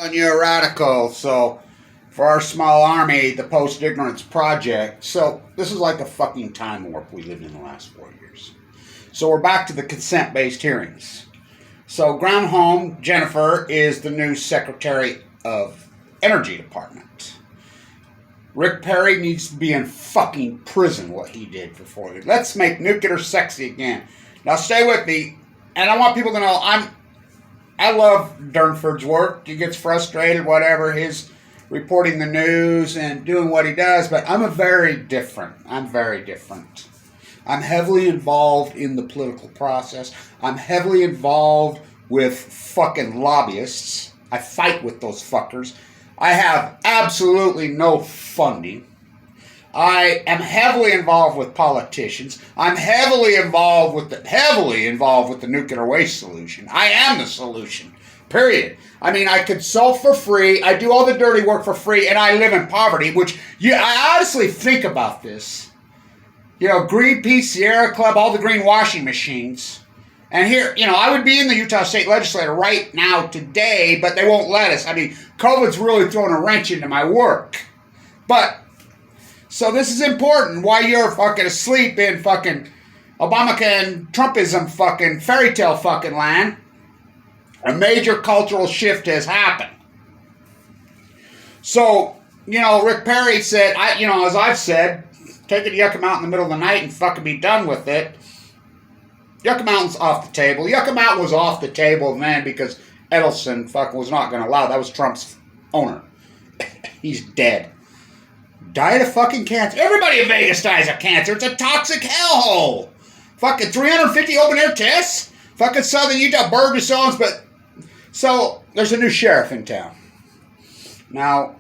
And you're a radical, so for our small army, the Post-Ignorance Project. So this is like a fucking time warp we lived in the last 4 years. So we're back to the consent-based hearings. So Granholm Jennifer is the new Secretary of Energy Department. Rick Perry needs to be in fucking prison, what he did for 4 years. Let's make nuclear sexy again. Now stay with me, and I want people to know I love Durnford's work. He gets frustrated, whatever, his reporting the news and doing what he does, but I'm very different. I'm heavily involved in the political process. I'm heavily involved with fucking lobbyists. I fight with those fuckers. I have absolutely no funding. I am heavily involved with politicians. I'm heavily involved with the nuclear waste solution. I am the solution. Period. I mean, I consult for free. I do all the dirty work for free, and I live in poverty. I honestly think about this. You know, Greenpeace, Sierra Club, all the green washing machines. And here, I would be in the Utah State Legislature right now today, but they won't let us. I mean, COVID's really thrown a wrench into my work. So this is important. While you're fucking asleep in fucking Obamacare and Trumpism fucking fairy tale fucking land, a major cultural shift has happened. So, Rick Perry said, as I've said, take it to Yucca Mountain in the middle of the night and fucking be done with it. Yucca Mountain's off the table. Yucca Mountain was off the table, man, because Edelson fucking was not going to allow. That was Trump's owner. He's dead. Died of fucking cancer. Everybody in Vegas dies of cancer. It's a toxic hellhole. Fucking 350 open air tests. Fucking Southern Utah burger zones. So there's a new sheriff in town. Now,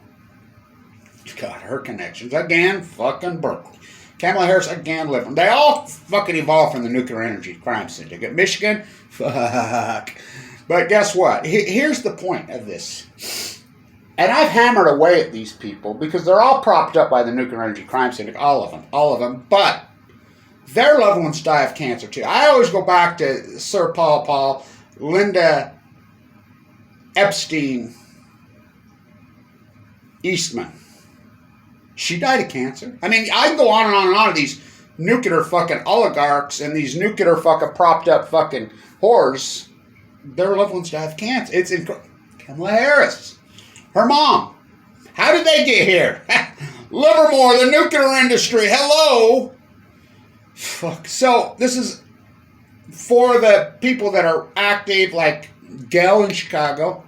God, her connections again. Fucking Berkeley. Kamala Harris again. Living. They all fucking evolved from the nuclear energy crime syndicate. Michigan. Fuck. But guess what? Here's the point of this. And I've hammered away at these people because they're all propped up by the nuclear energy crime syndicate, all of them, but their loved ones die of cancer too. I always go back to Sir Paul, Linda Epstein Eastman. She died of cancer. I mean, I can go on and on and on of these nuclear fucking oligarchs and these nuclear fucking propped up fucking whores. Their loved ones die of cancer. It's incredible. Kamala Harris. Her mom. How did they get here? Livermore, the nuclear industry. Hello. Fuck. So this is for the people that are active, like Gail in Chicago.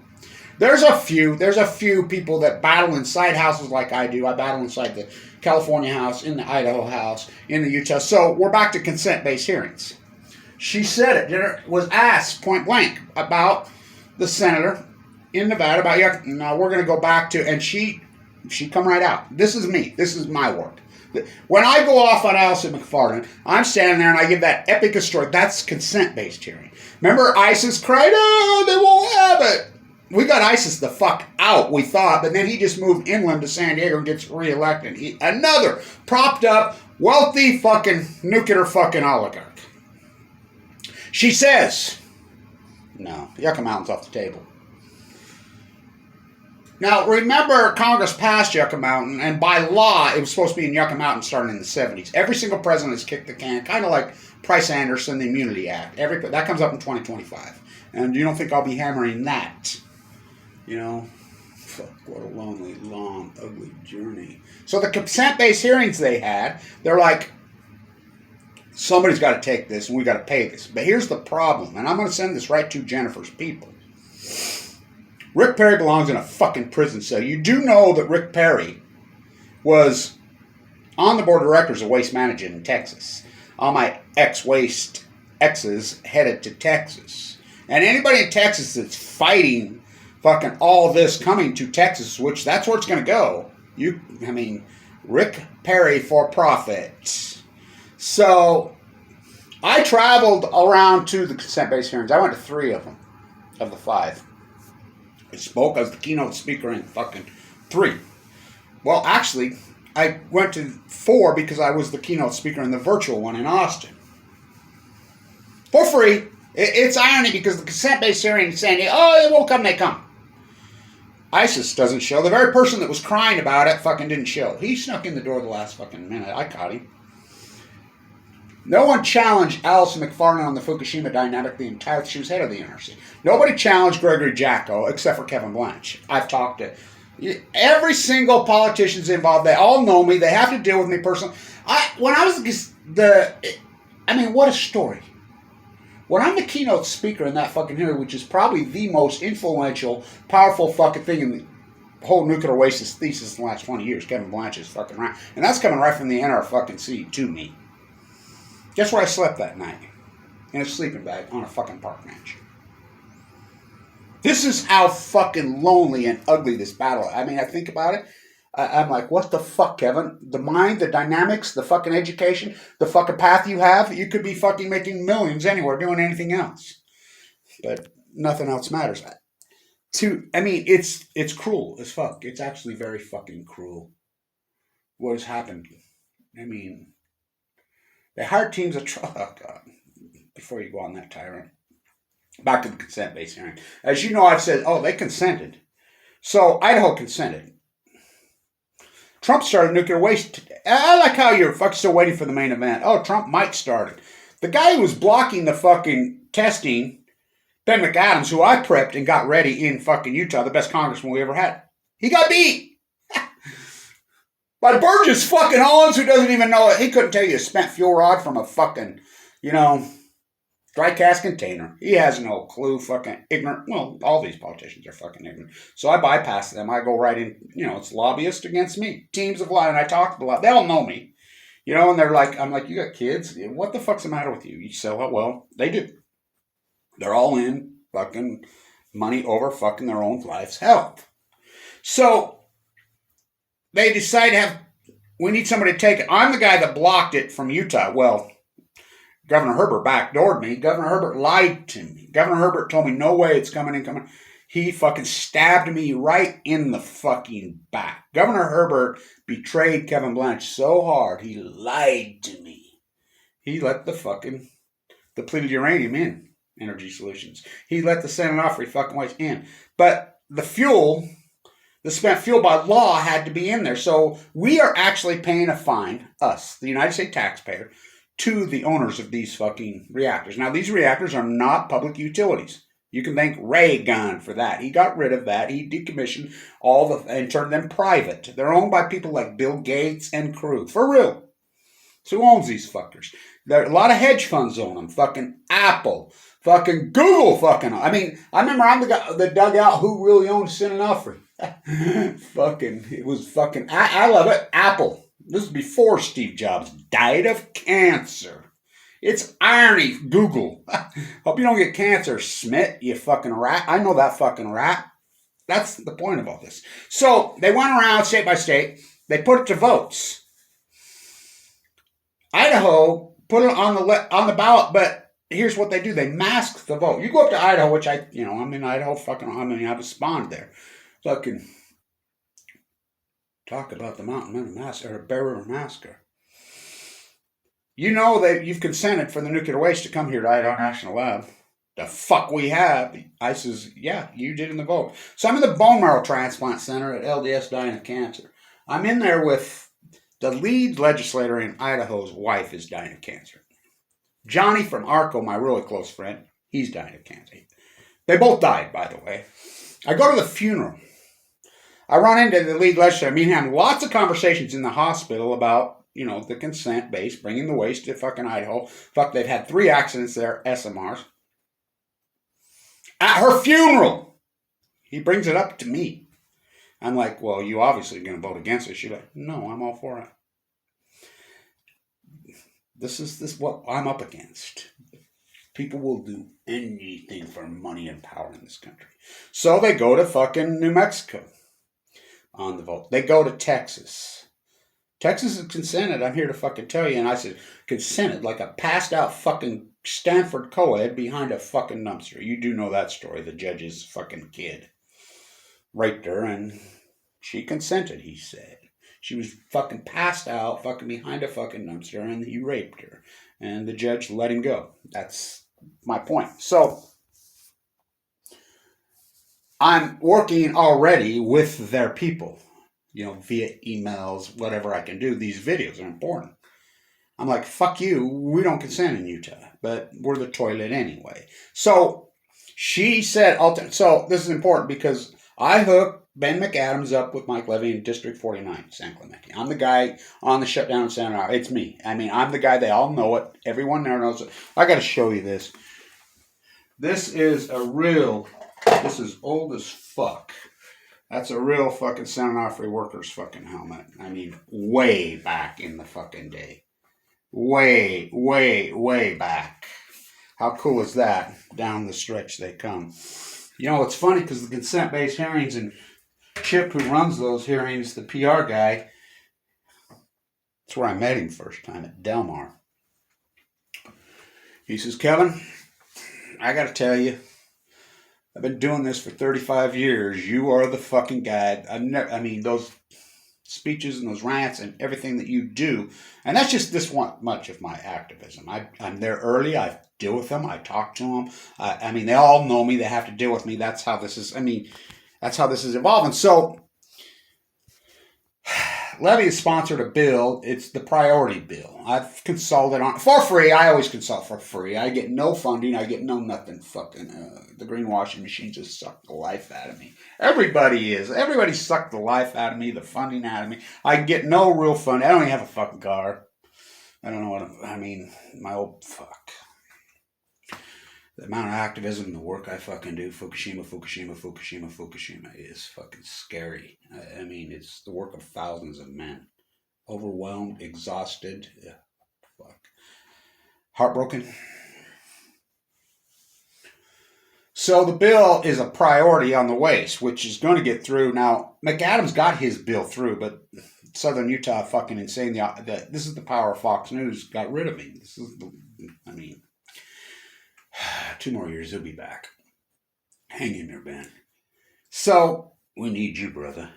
There's a few people that battle inside houses like I do. I battle inside the California house, in the Idaho house, in the Utah. So we're back to consent-based hearings. She said it. Jennifer was asked point blank about the senator in Nevada about Yucca. Now we're going to go back to, and she come right out. This is me. This is my work. When I go off on Allison McFarland, I'm standing there and I give that epic story. That's consent-based hearing. Remember ISIS cried, oh, they won't have it. We got ISIS the fuck out, we thought, but then he just moved inland to San Diego and gets reelected. Another propped up, wealthy fucking nuclear fucking oligarch. She says, no, Yucca Mountain's off the table. Now, remember, Congress passed Yucca Mountain, and by law, it was supposed to be in Yucca Mountain starting in the 70s. Every single president has kicked the can, kind of like Price Anderson, the Immunity Act. That comes up in 2025. And you don't think I'll be hammering that. Fuck, what a lonely, long, ugly journey. So the consent-based hearings they had, they're like, somebody's got to take this, and we got to pay this. But here's the problem, and I'm going to send this right to Jennifer's people. Rick Perry belongs in a fucking prison cell. You do know that Rick Perry was on the board of directors of Waste Management in Texas. All my ex-waste exes headed to Texas. And anybody in Texas that's fighting fucking all this coming to Texas, which that's where it's going to go. Rick Perry for profit. So I traveled around to the consent-based hearings. I went to 3 of them, of the 5. I spoke. I was the keynote speaker in fucking 3. Well, actually, I went to 4 because I was the keynote speaker in the virtual one in Austin. For free. It's irony because the consent-based hearing is saying, oh, they won't come, they come. ISIS doesn't show. The very person that was crying about it fucking didn't show. He snuck in the door the last fucking minute. I caught him. No one challenged Alison McFarlane on the Fukushima dynamic the entire... She was head of the NRC. Nobody challenged Gregory Jacko except for Kevin Blanch. I've talked to every single politician's involved. They all know me. They have to deal with me personally. What a story. When I'm the keynote speaker in that fucking hearing, which is probably the most influential, powerful fucking thing in the whole nuclear waste thesis in the last 20 years, Kevin Blanch is fucking right. And that's coming right from the NRC to me. Guess where I slept that night? In a sleeping bag on a fucking park bench. This is how fucking lonely and ugly this battle is. I mean, I think about it. I'm like, what the fuck, Kevin? The mind, the dynamics, the fucking education, the fucking path you have, you could be fucking making millions anywhere doing anything else. But nothing else matters. It's cruel as fuck. It's actually very fucking cruel what has happened. I mean... They hired teams of... Oh, God. Before you go on that tyrant. Back to the consent-based hearing. As you know, I've said, they consented. So, Idaho consented. Trump started nuclear waste. I like how you're fucking still waiting for the main event. Oh, Trump might start it. The guy who was blocking the fucking testing, Ben McAdams, who I prepped and got ready in fucking Utah, the best congressman we ever had, he got beat. By Burgess fucking Owens, who doesn't even know it. He couldn't tell you a spent fuel rod from a fucking, dry cast container. He has no clue, fucking ignorant. Well, all these politicians are fucking ignorant. So I bypass them. I go right in, it's lobbyists against me. Teams of lies, and I talk to a lot. They all know me. And they're like, I'm like, you got kids? What the fuck's the matter with you? You sell it? Well, they do. They're all in fucking money over fucking their own life's health. So... they decide we need somebody to take it. I'm the guy that blocked it from Utah. Well, Governor Herbert backdoored me. Governor Herbert lied to me. Governor Herbert told me, no way it's coming. He fucking stabbed me right in the fucking back. Governor Herbert betrayed Kevin Blanch so hard, he lied to me. He let the depleted uranium in, Energy Solutions. He let the Senate offer fucking waste in. But the fuel... the spent fuel by law had to be in there. So we are actually paying a fine, us, the United States taxpayer, to the owners of these fucking reactors. Now, these reactors are not public utilities. You can thank Reagan for that. He got rid of that. He decommissioned and turned them private. They're owned by people like Bill Gates and crew. For real. So who owns these fuckers? A lot of hedge funds own them. Fucking Apple. Fucking Google fucking. I remember I'm the guy that dug out who really owned Sinanofri. It was fucking, I love it. Apple. This is before Steve Jobs died of cancer. It's irony, Google. Hope you don't get cancer, Smith, you fucking rat. I know that fucking rat. That's the point of all this. So they went around state by state. They put it to votes. Idaho put it on the ballot, but here's what they do. They mask the vote. You go up to Idaho, which I'm in Idaho, I have a spawned there. Fucking talk about the Mountain Men Massacre, or Bear River Massacre. You know that you've consented for the nuclear waste to come here to Idaho National Lab. The fuck we have. I says, yeah, you did in the vote. So I'm in the bone marrow transplant center at LDS dying of cancer. I'm in there with the lead legislator in Idaho's wife is dying of cancer. Johnny from Arco, my really close friend, he's dying of cancer. They both died, by the way. I go to the funeral. I run into the lead legislator. Me and him, lots of conversations in the hospital about, the consent base, bringing the waste to fucking Idaho. Fuck, they've had 3 accidents there, SMRs. At her funeral, he brings it up to me. I'm like, well, you obviously are going to vote against it. She's like, no, I'm all for it. This is what I'm up against. People will do anything for money and power in this country. So they go to fucking New Mexico on the vote. They go to Texas. Texas is consented. I'm here to fucking tell you. And I said, consented like a passed out fucking Stanford co-ed behind a fucking dumpster. You do know that story. The judge's fucking kid raped her and she consented, he said. She was fucking passed out, fucking behind a fucking dumpster, and he raped her. And the judge let him go. That's my point. So, I'm working already with their people, via emails, whatever I can do. These videos are important. I'm like, fuck you. We don't consent in Utah, but we're the toilet anyway. So she said, so this is important because I hooked Ben McAdams up with Mike Levy in District 49, San Clemente. I'm the guy on the shutdown in Santa Ana. It's me. I mean, I'm the guy. They all know it. Everyone there knows it. I got to show you this. This is this is old as fuck. That's a real fucking Santa Onofre Workers fucking helmet. I mean, way back in the fucking day. Way, way, way back. How cool is that? Down the stretch they come. It's funny because the consent-based hearings and Chip, who runs those hearings, the PR guy, that's where I met him first time at Del Mar. He says, Kevin, I got to tell you, I've been doing this for 35 years. You are the fucking guy. Those speeches and those rants and everything that you do. And that's just this one much of my activism. I'm there early. I deal with them. I talk to them. They all know me. They have to deal with me. That's how this is. That's how this is evolving. So Levy has sponsored a bill. It's the priority bill. I've consulted on for free. I always consult for free. I get no funding. I get no nothing. Fucking the greenwashing machine just sucked the life out of me. Everybody sucked the life out of me. The funding out of me. I get no real fund. I don't even have a fucking car. I don't know what my old fuck. The amount of activism, the work I fucking do, Fukushima is fucking scary. It's the work of thousands of men. Overwhelmed, exhausted, fuck. Heartbroken. So the bill is a priority on the waste, which is going to get through. Now, McAdams got his bill through, but Southern Utah fucking insane. This is the power of Fox News got rid of him. 2 more years, he'll be back. Hang in there, Ben. So, we need you, brother.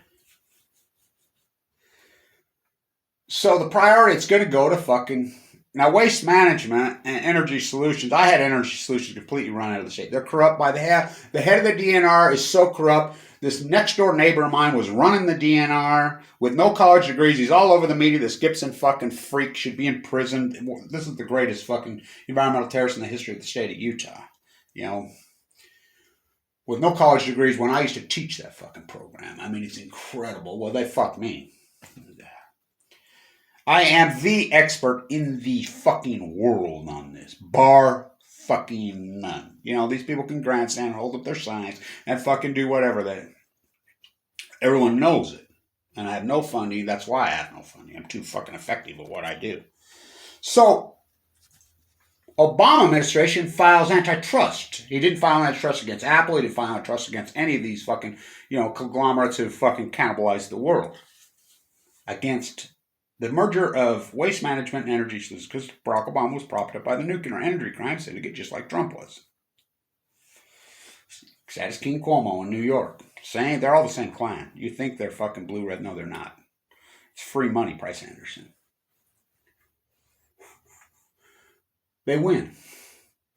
So, the priority, it's going to go to fucking... Now, waste management and energy solutions. I had energy solutions completely run out of the state. They're corrupt by the head. The head of the DNR is so corrupt. This next door neighbor of mine was running the DNR with no college degrees. He's all over the media. This Gibson fucking freak should be in prison. This is the greatest fucking environmental terrorist in the history of the state of Utah. With no college degrees when I used to teach that fucking program. It's incredible. Well, they fucked me. I am the expert in the fucking world on this. Bar fucking none. These people can grandstand, hold up their signs, and fucking do whatever everyone knows it. And I have no funding. That's why I have no funding. I'm too fucking effective at what I do. So, Obama administration files antitrust. He didn't file antitrust against Apple. He didn't file antitrust against any of these fucking, conglomerates who fucking cannibalized the world. Against the merger of waste management and energy solutions, because Barack Obama was propped up by the nuclear energy crime syndicate, just like Trump was. Sad as King Cuomo in New York. Saying they're all the same clan. You think they're fucking blue-red. No, they're not. It's free money, Price Anderson. They win.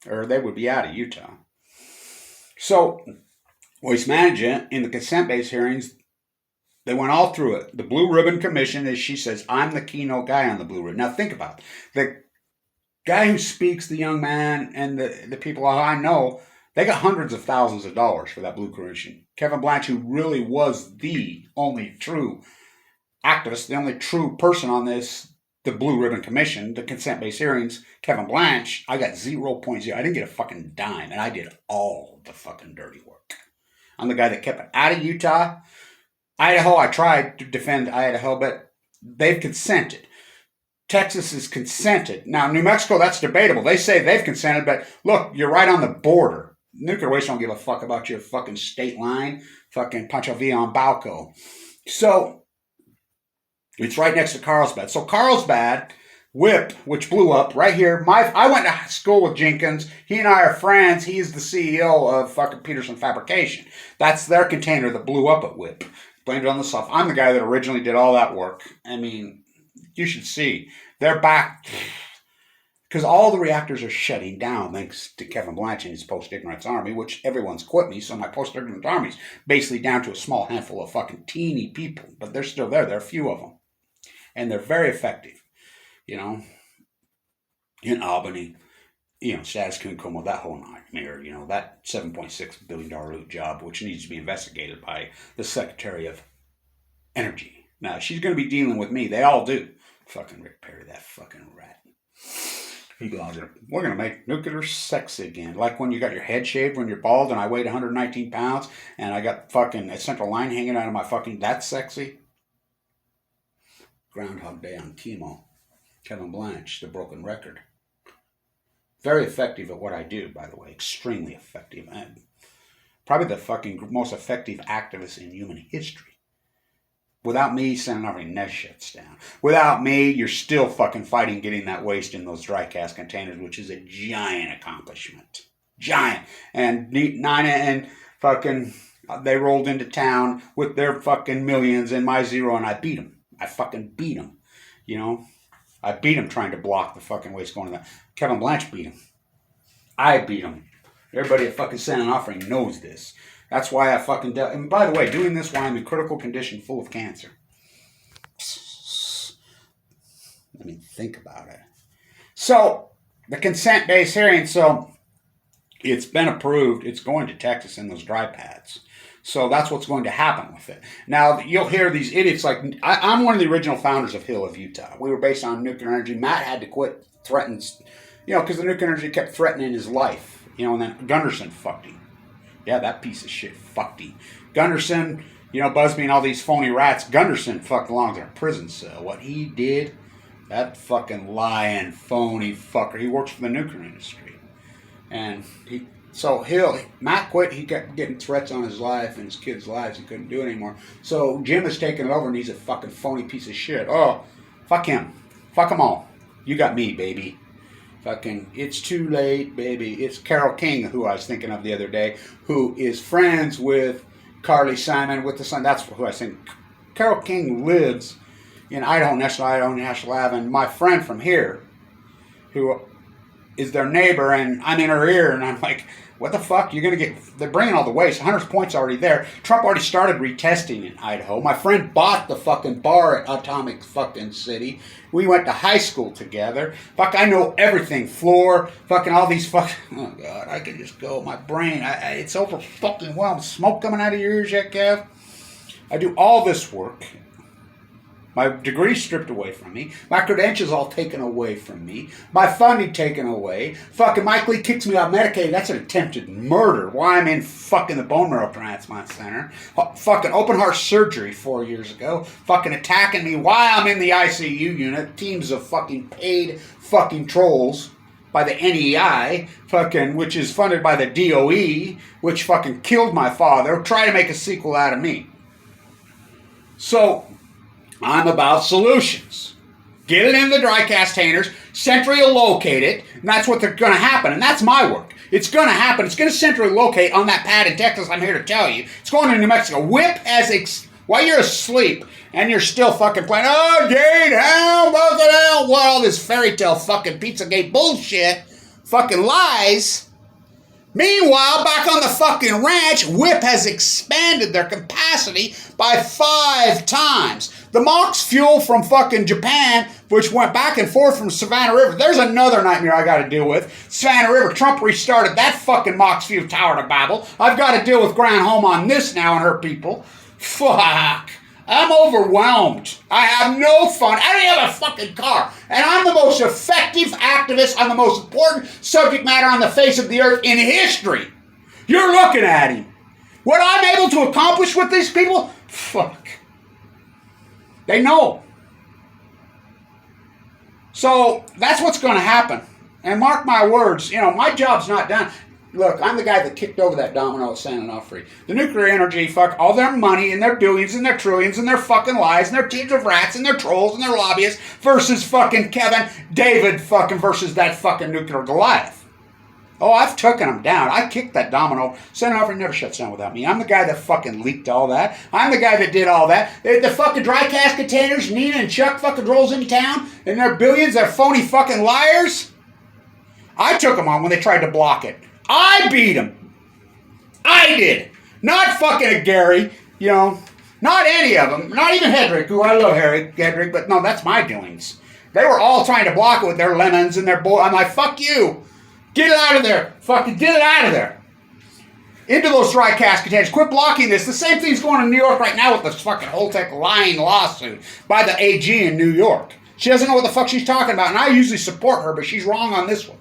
Or they would be out of Utah. So, waste management in the consent-based hearings, they went all through it. The Blue Ribbon Commission, as she says, I'm the keynote guy on the Blue Ribbon. Now think about it. The guy who speaks, the young man, and the people I know, they got hundreds of thousands of dollars for that Blue Commission. Kevin Blanch, who really was the only true activist, the only true person on this, the Blue Ribbon Commission, the consent-based hearings, Kevin Blanch, I got 0.0. I didn't get a fucking dime, and I did all the fucking dirty work. I'm the guy that kept it out of Utah. Idaho, I tried to defend Idaho, but they've consented. Texas is consented. Now, New Mexico, that's debatable. They say they've consented, but look, you're right on the border. Nuclear waste don't give a fuck about your fucking state line, fucking Pancho Villa and Balco. So, it's right next to Carlsbad. So, Carlsbad, WIP, which blew up right here. I went to school with Jenkins. He and I are friends. He's the CEO of fucking Peterson Fabrication. That's their container that blew up at WIP. Blamed it on the stuff. I'm the guy that originally did all that work. You should see. They're back. Because all the reactors are shutting down thanks to Kevin Blanch and his post-ignorance army, which everyone's quit me, so my post-ignorance army's basically down to a small handful of fucking teeny people. But they're still there. There are a few of them. And they're very effective. You know, in Albany, you know, status quo, that whole nightmare, you know, that $7.6 billion loot job, which needs to be investigated by the Secretary of Energy. Now, she's going to be dealing with me. They all do. Fucking Rick Perry, that fucking rat. He belongs there. We're going to make nuclear sexy again. Like when you got your head shaved when you're bald and I weighed 119 pounds and I got fucking a central line hanging out of my fucking, that's sexy. Groundhog Day on chemo. Kevin Blanch, the broken record. Very effective at what I do, by the way. Extremely effective. And probably the fucking most effective activist in human history. Without me, sending everything never shuts down. Without me, you're still fucking fighting getting that waste in those dry cast containers, which is a giant accomplishment. Giant. And Nina and fucking, they rolled into town with their fucking millions and my zero, and I beat them. I fucking beat them. You know? I beat him trying to block the fucking waste going to that. Kevin Blanch beat him. I beat him. Everybody at fucking Santa Offering knows this. That's why I fucking... And by the way, doing this while I'm in critical condition full of cancer. I mean, think about it. So, the consent-based hearing, so it's been approved. It's going to Texas in those dry pads. So that's what's going to happen with it. Now, you'll hear these idiots like... I'm one of the original founders of Hill of Utah. We were based on nuclear energy. Matt had to quit, threatens... You know, because the nuclear energy kept threatening his life. You know, and then Gunderson fucked him. Yeah, that piece of shit fucked him. Gunderson, you know, Busby and all these phony rats. Gunderson fucked along in a prison cell. What he did, that fucking lying, phony fucker. He works for the nuclear industry. And Matt quit. He kept getting threats on his life and his kids' lives. He couldn't do it anymore. So Jim has taken it over and he's a fucking phony piece of shit. Oh, fuck him. Fuck them all. You got me, baby. Fucking, it's too late, baby. It's Carole King, who I was thinking of the other day, who is friends with Carly Simon with the son. That's who I was thinking. Carole King lives in Idaho National Ave, and my friend from here, who is their neighbor, and I'm in her ear, and I'm like, what the fuck? You're going to get... They're bringing all the waste. 100 points already there. Trump already started retesting in Idaho. My friend bought the fucking bar at Atomic fucking City. We went to high school together. Fuck, I know everything. Floor, fucking all these fucking... Oh, God, I can just go. My brain, it's over fucking well. Smoke coming out of your ears yet, Kev? I do all this work. My degree stripped away from me. My credentials all taken away from me. My funding taken away. Fucking Mike Lee kicks me out medicated. That's an attempted murder. Why I'm in fucking the bone marrow transplant center. Fucking open heart surgery 4 years ago. Fucking attacking me while I'm in the ICU unit. Teams of fucking paid fucking trolls by the NEI, fucking, which is funded by the DOE, which fucking killed my father. Try to make a sequel out of me. So... I'm about solutions. Get it in the dry cast containers, centrally locate it, and that's what they're going to happen. And that's my work. It's going to happen. It's going to centrally locate on that pad in Texas, I'm here to tell you. It's going to New Mexico. Whip while you're asleep and you're still fucking playing, oh, Jade, how, fucking hell, what, all this fairy tale fucking Pizzagate bullshit, fucking lies. Meanwhile, back on the fucking ranch, Whip has expanded their capacity by 5 times. The MOX fuel from fucking Japan, which went back and forth from Savannah River. There's another nightmare I got to deal with. Savannah River. Trump restarted that fucking MOX fuel tower to Babel. I've got to deal with Granholm on this now and her people. Fuck. I'm overwhelmed. I have no fun. I don't have a fucking car. And I'm the most effective activist on the most important subject matter on the face of the earth in history. You're looking at him. What I'm able to accomplish with these people? Fuck. They know. So that's what's going to happen. And mark my words, my job's not done. Look, I'm the guy that kicked over that domino at San Onofre. The nuclear energy, fuck, all their money and their billions and their trillions and their fucking lies and their teams of rats and their trolls and their lobbyists versus fucking Kevin David fucking versus that fucking nuclear Goliath. Oh, I've taken them down. I kicked that domino. San Onofre never shuts down without me. I'm the guy that fucking leaked all that. I'm the guy that did all that. The fucking dry cast containers, Nina and Chuck fucking rolls into town and their billions, they're phony fucking liars. I took them on when they tried to block it. I beat them. I did. Not fucking Gary, you know. Not any of them. Not even Hedrick, who I love Hedrick, but no, that's my doings. They were all trying to block it with their lemons and their bull. I'm like, fuck you. Get it out of there. Fucking get it out of there. Into those dry cask containers. Quit blocking this. The same thing's going on in New York right now with this fucking Holtec lying lawsuit by the AG in New York. She doesn't know what the fuck she's talking about, and I usually support her, but she's wrong on this one.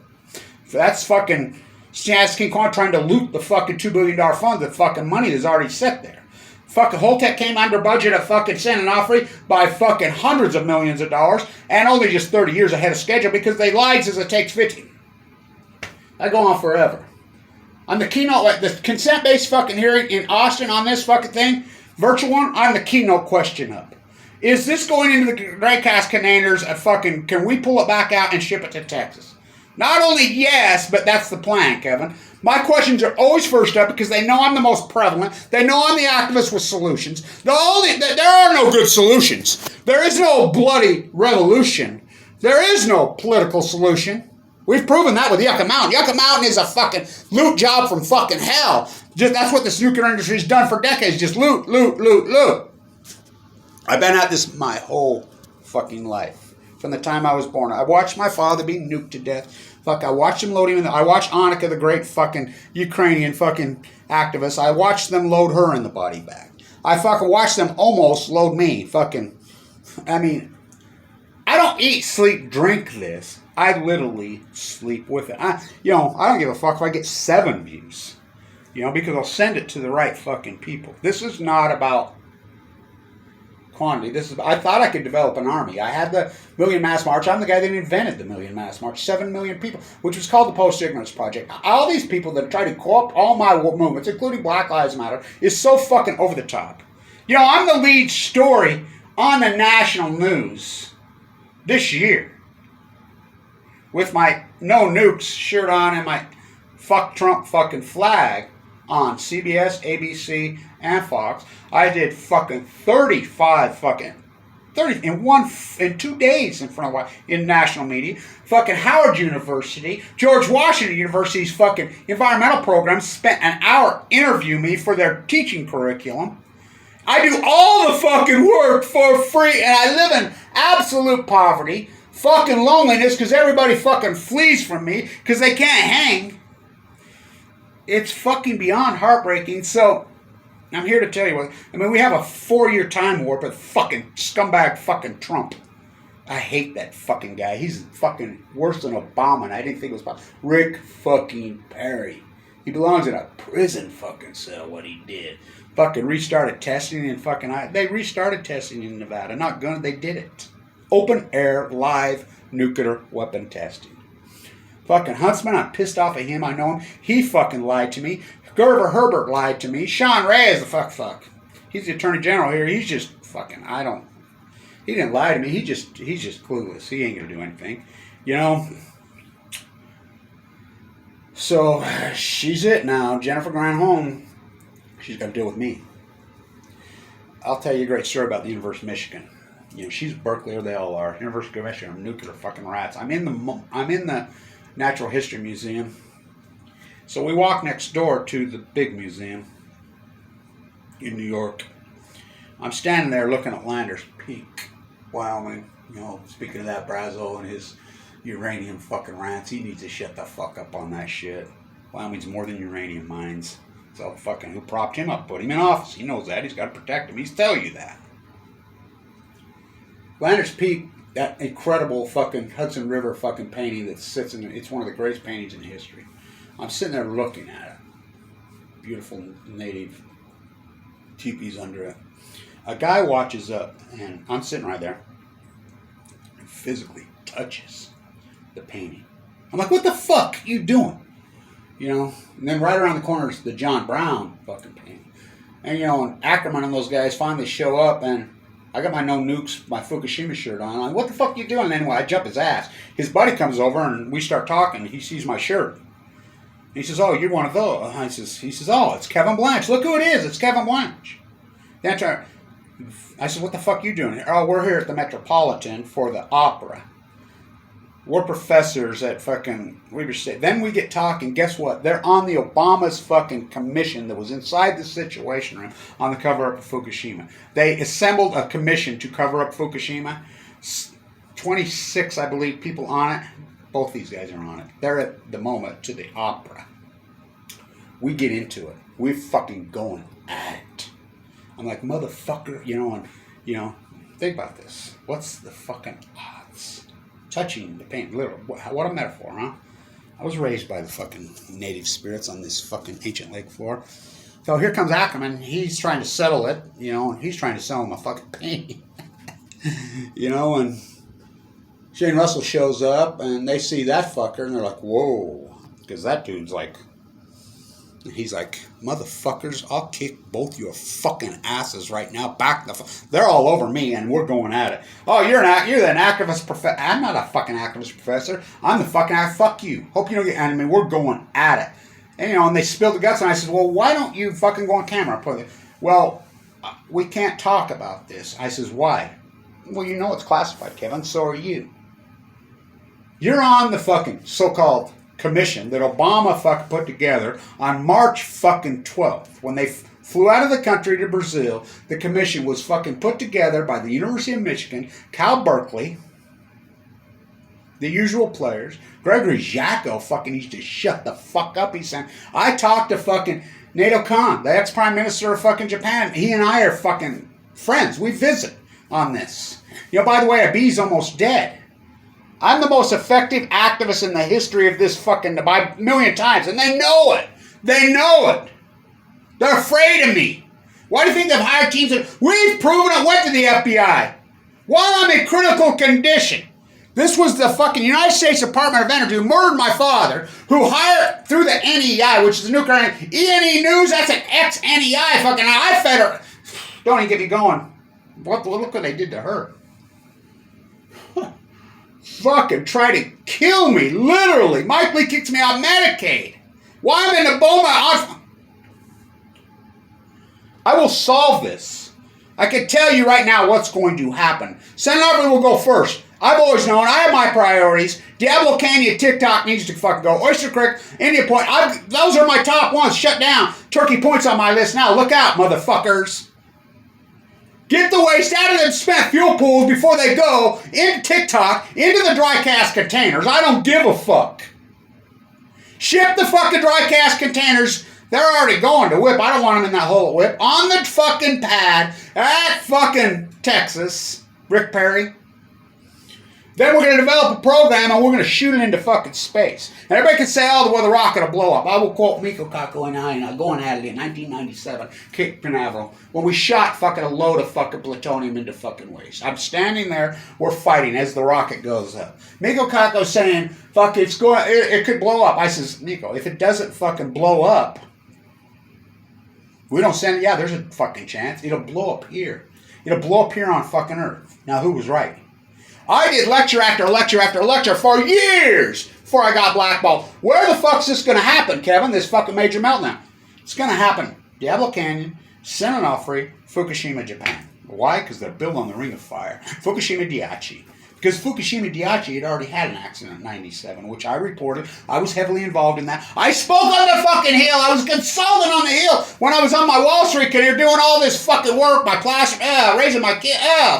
That's fucking Jazz King Kong trying to loot the fucking $2 billion fund, the fucking money that's already set there. Fucking Holtec came under budget at fucking San Onofre by fucking hundreds of millions of dollars, and only just 30 years ahead of schedule because they lied since it takes 50. I go on forever. On the keynote, the consent-based fucking hearing in Austin on this fucking thing, virtual one, I'm the keynote question up. Is this going into the dry cask containers at fucking, can we pull it back out and ship it to Texas? Not only yes, but that's the plan, Kevin. My questions are always first up because they know I'm the most prevalent. They know I'm the activist with solutions. There are no good solutions. There is no bloody revolution. There is no political solution. We've proven that with Yucca Mountain. Yucca Mountain is a fucking loot job from fucking hell. That's what the nuclear industry has done for decades. Just loot, loot, loot, loot. I've been at this my whole fucking life. From the time I was born. I watched my father be nuked to death. Fuck, I watched him load him in I watched Annika, the great fucking Ukrainian fucking activist. I watched them load her in the body bag. I fucking watched them almost load me. Fucking, I mean, I don't eat, sleep, drink this. I literally sleep with it. I don't give a fuck if I get 7 views. Because I'll send it to the right fucking people. This is not about quantity. I thought I could develop an army. I had the Million Mass March. I'm the guy that invented the Million Mass March. 7 million people, which was called the Post-Ignorance Project. All these people that try to co-opt all my movements, including Black Lives Matter, is so fucking over the top. I'm the lead story on the national news this year with my No Nukes shirt on and my fuck Trump fucking flag on CBS, ABC, and Fox. I did fucking 35 fucking 30 in 2 days in national media. Fucking Howard University, George Washington University's fucking environmental program spent an hour interviewing me for their teaching curriculum. I do all the fucking work for free, and I live in absolute poverty, fucking loneliness, because everybody fucking flees from me because they can't hang. It's fucking beyond heartbreaking. So I'm here to tell you what. We have a 4-year time warp with fucking scumbag fucking Trump. I hate that fucking guy. He's fucking worse than Obama, and I didn't think it was about Rick fucking Perry. He belongs in a prison fucking cell, what he did. Fucking restarted testing in they restarted testing in Nevada. Not gonna, they did it. Open air, live, nuclear weapon testing. Fucking Huntsman, I'm pissed off at him. I know him. He fucking lied to me. Gerver Herbert lied to me. Sean Ray is the fuck. He's the attorney general here. He's just fucking, he didn't lie to me. He's just clueless. He ain't gonna do anything. So, she's it now. Jennifer Granholm, she's got to deal with me. I'll tell you a great story about the University of Michigan. She's Berkeley, or they all are. University of Michigan, nuclear fucking rats. I'm in the Natural History Museum. So we walk next door to the big museum in New York. I'm standing there looking at Landers Peak, Wyoming. Speaking of that, Brazo and his uranium fucking rants, he needs to shut the fuck up on that shit. Wyoming's more than uranium mines. So fucking who propped him up, put him in office. He knows that. He's got to protect him. He's telling you that. Landers Peak, that incredible fucking Hudson River fucking painting that sits in it's one of the greatest paintings in history. I'm sitting there looking at it. Beautiful native teepees under it. A guy watches up, and I'm sitting right there, and physically touches the painting. I'm like, what the fuck are you doing? And then right around the corner is the John Brown fucking painting. And, and Ackerman and those guys finally show up, and I got my No Nukes, my Fukushima shirt on. I'm like, what the fuck are you doing? Anyway, I jump his ass. His buddy comes over, and we start talking. He sees my shirt. He says, oh, you're one of those. He says, oh, it's Kevin Blanch. Look who it is. It's Kevin Blanch. I said, what the fuck are you doing here? Oh, we're here at the Metropolitan for the opera. We're professors at fucking Weber State. Then we get talking. Guess what? They're on the Obama's fucking commission that was inside the Situation Room on the cover-up of Fukushima. They assembled a commission to cover up Fukushima. 26, I believe, people on it. Both these guys are on it. They're at the moment to the opera. We get into it. We're fucking going at it. I'm like, motherfucker, think about this. What's the fucking odds? Touching the paint, literally. What a metaphor, huh? I was raised by the fucking native spirits on this fucking ancient lake floor. So here comes Ackerman. He's trying to settle it, and he's trying to sell him a fucking painting. And Shane Russell shows up, and they see that fucker, and they're like, whoa. Because that dude's like, he's like, motherfuckers, I'll kick both your fucking asses right now. They're all over me, and we're going at it. Oh, you're an activist professor. I'm not a fucking activist professor. I'm the fucking fuck you. Hope you don't get enemy. We're going at it. And they spilled the guts, and I said, well, why don't you fucking go on camera? Well, we can't talk about this. I says, why? Well, it's classified, Kevin. So are you. You're on the fucking so-called commission that Obama fucking put together on March fucking 12th. When they flew out of the country to Brazil, the commission was fucking put together by the University of Michigan, Cal Berkeley, the usual players. Gregory Jacko fucking used to shut the fuck up. He said, I talked to fucking Nato Kan, the ex-prime minister of fucking Japan. He and I are fucking friends. We visit on this. By the way, Abi's almost dead. I'm the most effective activist in the history of this fucking, by a million times, and they know it. They know it. They're afraid of me. Why do you think they've hired teams? We've proven it went to the FBI. While I'm in critical condition. This was the fucking United States Department of Energy who murdered my father, who hired through the NEI, which is the nuclear ENE News, that's an ex-NEI fucking, I fed her. Don't even get me going. Look what they did to her. Fucking try to kill me, literally. Mike Lee kicks me out Medicaid. Why I'm in the Boma? I will solve this. I can tell you right now what's going to happen. Senator Aubrey will go first. I've always known I have my priorities. Diablo Canyon, TikTok needs to fucking go. Oyster Creek, Indian Point. Those are my top ones. Shut down. Turkey Point's on my list now. Look out, motherfuckers. Get the waste out of them spent fuel pools before they go into TikTok, into the dry cast containers. I don't give a fuck. Ship the fucking dry cast containers. They're already going to WIP. I don't want them in that hole at WIP. On the fucking pad at fucking Texas. Rick Perry. Then we're going to develop a program and we're going to shoot it into fucking space. And everybody can say, oh, well, the rocket will blow up. I will quote Miko Kako and I going at it in 1997, Cape Canaveral, when we shot fucking a load of fucking plutonium into fucking waste. I'm standing there, we're fighting as the rocket goes up. Miko Kako saying, fuck, it could blow up. I says, Miko, if it doesn't fucking blow up, we don't send it, yeah, there's a fucking chance. It'll blow up here. It'll blow up here on fucking Earth. Now, who was right? I did lecture after lecture after lecture for years before I got blackballed. Where the fuck's this going to happen, Kevin? This fucking major meltdown. It's going to happen. Diablo Canyon, San Onofre, Fukushima, Japan. Why? Because they're built on the Ring of Fire. Fukushima Daiichi. Because Fukushima Daiichi had already had an accident in 97, which I reported. I was heavily involved in that. I spoke on the fucking Hill. I was consultant on the Hill when I was on my Wall Street career doing all this fucking work, my classroom, raising my kid.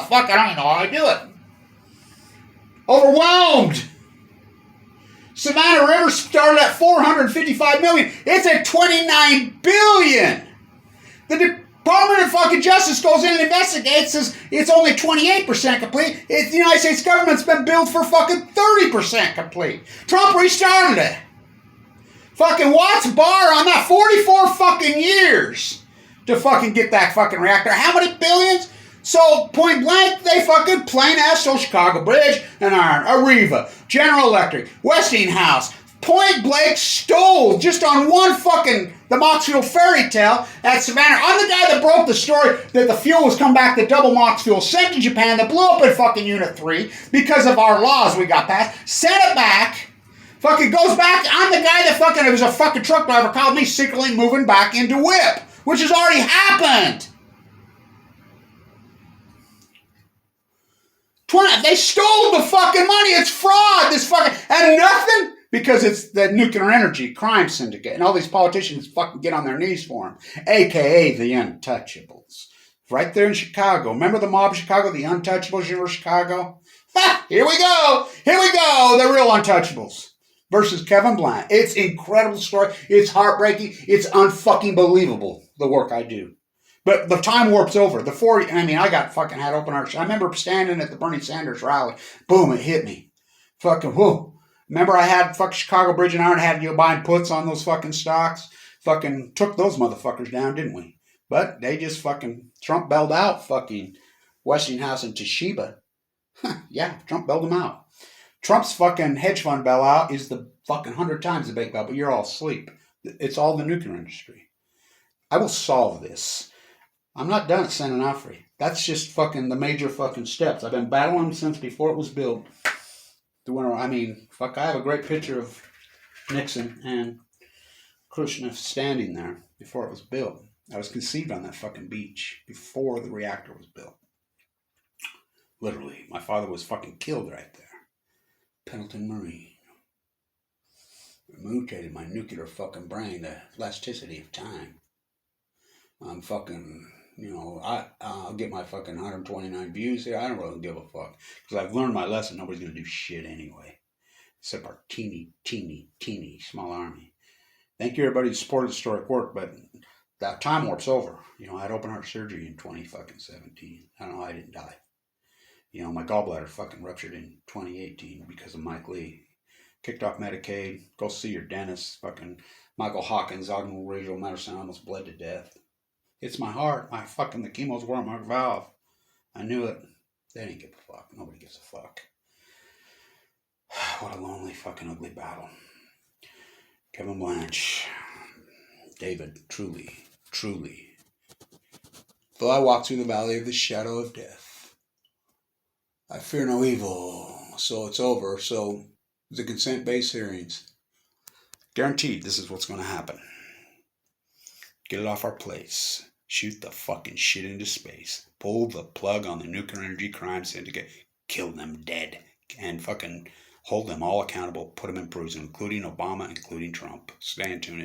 Fuck, I don't even know how I do it. Overwhelmed. Savannah River started at $455 million. It's at $29 billion. The Department of fucking Justice goes in and investigates, says it's only 28% complete. The United States government's been billed for fucking 30% complete. Trump restarted it. Fucking Watts Bar on that 44 fucking years to fucking get that fucking reactor. How many billions? So, point blank, they fucking plain ass so Chicago Bridge and Iron, Arriva, General Electric, Westinghouse, point blank stole just on one fucking, the Moxfield fairy tale at Savannah. I'm the guy that broke the story that the fuel was come back, the double Mox fuel sent to Japan that blew up in fucking Unit 3 because of our laws we got passed, sent it back, fucking goes back. I'm the guy that fucking, it was a fucking truck driver called me secretly moving back into WHIP, which has already happened. They stole the fucking money. It's fraud. This fucking, and nothing, because it's the nuclear energy crime syndicate, and all these politicians fucking get on their knees for them, aka the Untouchables. Right there in Chicago. Remember the mob of Chicago, the Untouchables, you know, Chicago? Ha! Here we go. The real Untouchables versus Kevin Blanch. It's an incredible story. It's heartbreaking. It's unfucking believable, the work I do. But the time warp's over. I got fucking had open heart. I remember standing at the Bernie Sanders rally. Boom, it hit me. Fucking whoa. Remember I had fucking Chicago Bridge and Iron, had you buying puts on those fucking stocks? Fucking took those motherfuckers down, didn't we? But they just fucking, Trump bailed out fucking Westinghouse and Toshiba. Yeah, Trump bailed them out. Trump's fucking hedge fund bailout is the fucking 100 times the big bail, but you're all asleep. It's all the nuclear industry. I will solve this. I'm not done at San Onofre. That's just fucking the major fucking steps. I've been battling since before it was built. I have a great picture of Nixon and Khrushchev standing there before it was built. I was conceived on that fucking beach before the reactor was built. Literally. My father was fucking killed right there. Pendleton Marine. Mutated my nuclear fucking brain, the elasticity of time. I'm fucking, I'll get my fucking 129 views here. I don't really give a fuck. Because I've learned my lesson. Nobody's going to do shit anyway. Except our teeny small army. Thank you everybody who supported the historic work, but that time warp's over. I had open heart surgery in 2017. I don't know how I didn't die. My gallbladder fucking ruptured in 2018 because of Mike Lee. Kicked off Medicaid. Go see your dentist. Fucking Michael Hawkins, oculorectal medicine, almost bled to death. It's my heart. The chemo's weren't my valve. I knew it. They didn't give a fuck. Nobody gives a fuck. What a lonely fucking ugly battle. Kevin Blanch. David, truly. Though I walk through the valley of the shadow of death, I fear no evil. So it's over. So the consent-based hearings. Guaranteed this is what's going to happen. Get it off our plates. Shoot the fucking shit into space. Pull the plug on the nuclear energy crime syndicate. Kill them dead. And fucking hold them all accountable. Put them in prison, including Obama, including Trump. Stay in tune.